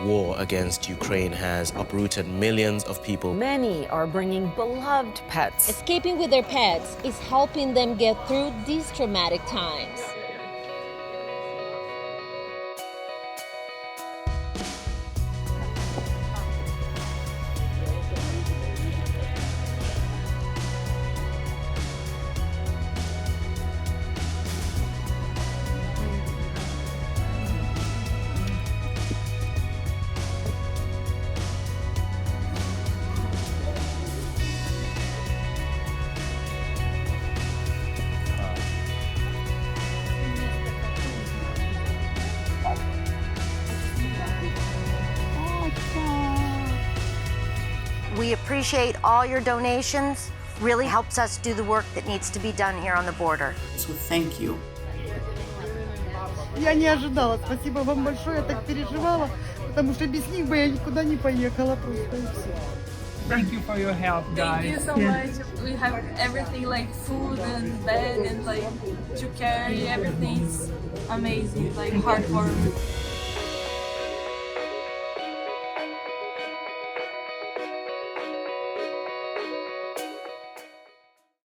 war against Ukraine has uprooted millions of people. Many are bringing beloved pets. Escaping with their pets is helping them get through these traumatic times. We appreciate all your donations. Really helps us do the work that needs to be done here on the border. So thank you. Я не ожидала. Спасибо вам большое. Я так переживала, потому что без них бы я никуда не поехала просто и все. Thank you for your help, guys. Thank you so much. We have everything like food and bed and like to carry. Everything's amazing, like heartwarming.